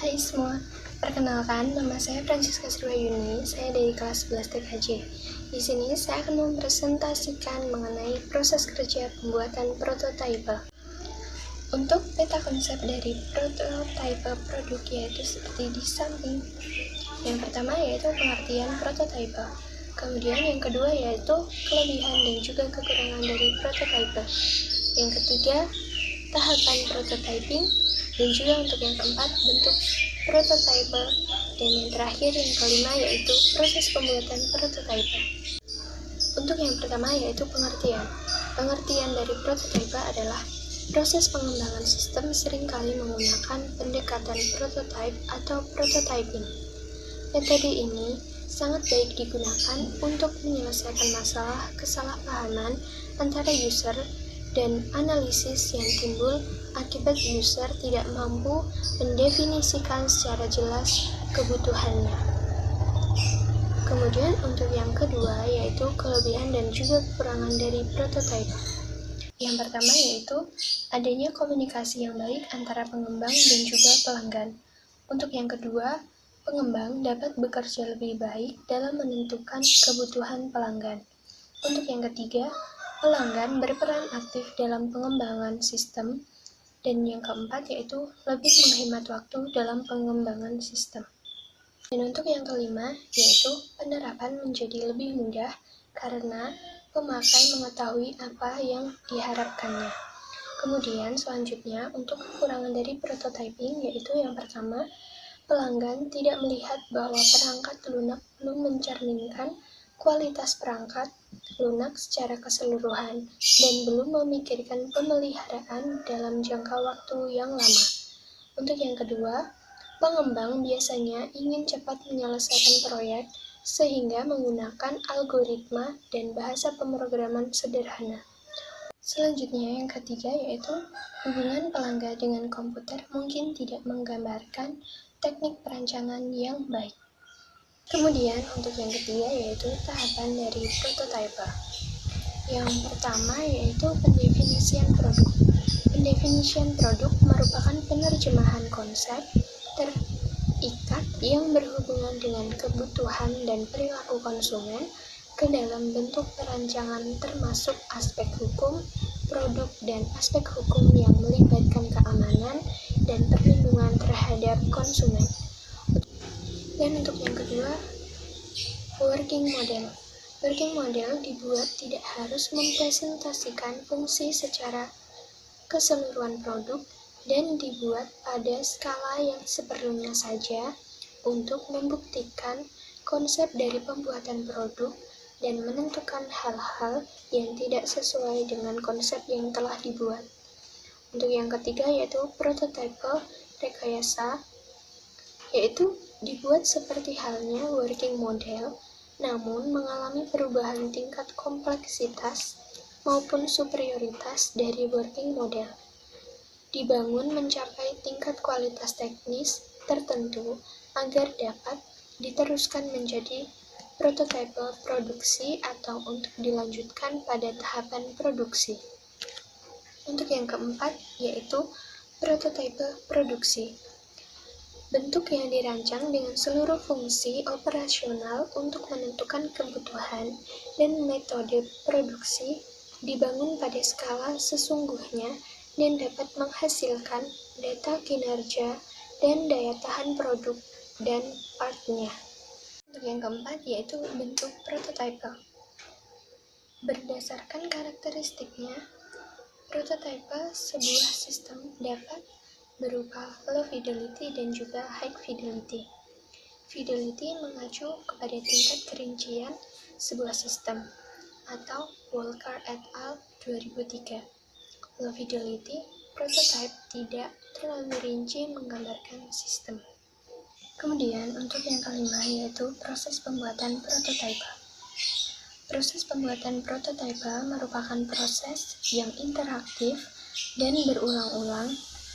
Hai semua, perkenalkan nama saya Francisca Sriwayuni, saya dari kelas 11 TKJ. Di sini saya akan mempresentasikan mengenai proses kerja pembuatan prototipe. Untuk peta konsep dari prototipe produk yaitu seperti di samping. Yang pertama yaitu pengertian prototipe. Kemudian yang kedua yaitu kelebihan dan juga kekurangan dari prototipe. Yang ketiga, tahapan prototyping, dan juga untuk yang keempat, bentuk prototipe, dan yang terakhir yang kelima yaitu proses pembuatan prototipe. Untuk yang pertama yaitu pengertian. Pengertian dari prototipe adalah proses pengembangan sistem seringkali menggunakan pendekatan prototype atau prototyping. Metode ini sangat baik digunakan untuk menyelesaikan masalah kesalahpahaman antara user dan analisis yang timbul akibat user tidak mampu mendefinisikan secara jelas kebutuhannya. Kemudian untuk yang kedua yaitu kelebihan dan juga kekurangan dari prototype. Yang pertama yaitu adanya komunikasi yang baik antara pengembang dan juga pelanggan. Untuk yang kedua, pengembang dapat bekerja lebih baik dalam menentukan kebutuhan pelanggan. Untuk yang ketiga, pelanggan berperan aktif dalam pengembangan sistem. Dan yang keempat yaitu lebih menghemat waktu dalam pengembangan sistem. Dan untuk yang kelima yaitu penerapan menjadi lebih mudah karena pemakai mengetahui apa yang diharapkannya. Kemudian selanjutnya untuk kekurangan dari prototyping yaitu yang pertama, pelanggan tidak melihat bahwa perangkat lunak belum mencerminkan kualitas perangkat lunak secara keseluruhan dan belum memikirkan pemeliharaan dalam jangka waktu yang lama. Untuk yang kedua, pengembang biasanya ingin cepat menyelesaikan proyek sehingga menggunakan algoritma dan bahasa pemrograman sederhana. Selanjutnya yang ketiga yaitu hubungan pelanggan dengan komputer mungkin tidak menggambarkan teknik perancangan yang baik. Kemudian untuk yang ketiga yaitu tahapan dari prototipe. Yang pertama yaitu pendefinisian produk. Pendefinisian produk merupakan penerjemahan konsep terikat yang berhubungan dengan kebutuhan dan perilaku konsumen ke dalam bentuk perancangan termasuk aspek hukum produk dan aspek hukum yang melibatkan keamanan dan perlindungan terhadap konsumen. Dan untuk yang kedua, working model. Working model dibuat tidak harus mempresentasikan fungsi secara keseluruhan produk dan dibuat pada skala yang seperlunya saja untuk membuktikan konsep dari pembuatan produk dan menentukan hal-hal yang tidak sesuai dengan konsep yang telah dibuat. Untuk yang ketiga yaitu prototipe rekayasa, yaitu dibuat seperti halnya working model, namun mengalami perubahan tingkat kompleksitas maupun superioritas dari working model. Dibangun mencapai tingkat kualitas teknis tertentu agar dapat diteruskan menjadi prototipe produksi atau untuk dilanjutkan pada tahapan produksi. Untuk yang keempat yaitu prototipe produksi. Bentuk yang dirancang dengan seluruh fungsi operasional untuk menentukan kebutuhan dan metode produksi dibangun pada skala sesungguhnya dan dapat menghasilkan data kinerja dan daya tahan produk dan partnya. Untuk yang keempat yaitu bentuk prototipe. Berdasarkan karakteristiknya, prototipe sebuah sistem dapat berupa low fidelity dan juga high fidelity. Fidelity mengacu kepada tingkat kerincian sebuah sistem atau Walker et al. 2003. Low fidelity prototype tidak terlalu rinci menggambarkan sistem. Kemudian untuk yang kelima yaitu proses pembuatan prototipe. Proses pembuatan prototipe merupakan proses yang interaktif dan berulang-ulang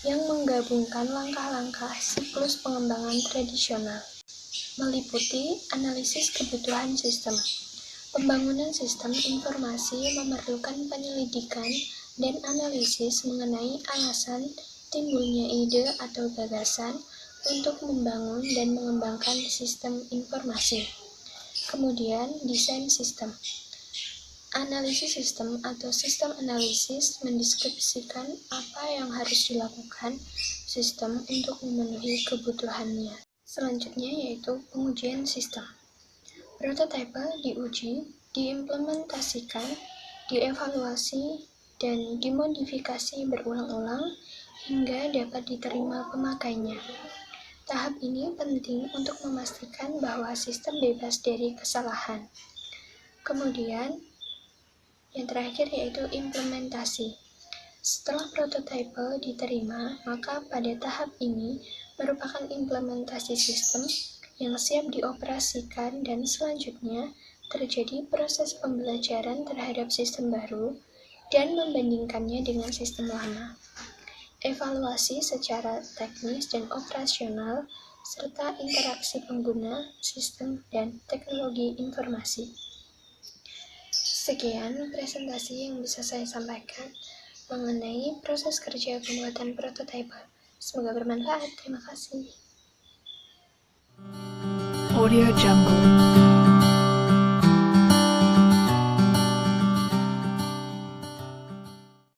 yang menggabungkan langkah-langkah siklus pengembangan tradisional, meliputi analisis kebutuhan sistem. Pembangunan sistem informasi memerlukan penyelidikan dan analisis mengenai alasan timbulnya ide atau gagasan untuk membangun dan mengembangkan sistem informasi. Kemudian, desain sistem. Analisis sistem atau sistem analisis mendeskripsikan apa yang harus dilakukan sistem untuk memenuhi kebutuhannya. Selanjutnya yaitu pengujian sistem. Prototipe diuji, diimplementasikan, dievaluasi, dan dimodifikasi berulang-ulang hingga dapat diterima pemakainya. Tahap ini penting untuk memastikan bahwa sistem bebas dari kesalahan. Kemudian, yang terakhir yaitu implementasi. Setelah prototipe diterima, maka pada tahap ini merupakan implementasi sistem yang siap dioperasikan dan selanjutnya terjadi proses pembelajaran terhadap sistem baru dan membandingkannya dengan sistem lama. Evaluasi secara teknis dan operasional, serta interaksi pengguna, sistem, dan teknologi informasi. Sekian presentasi yang bisa saya sampaikan mengenai proses kerja pembuatan prototipe. Semoga bermanfaat. Terima kasih. Audio Jungle.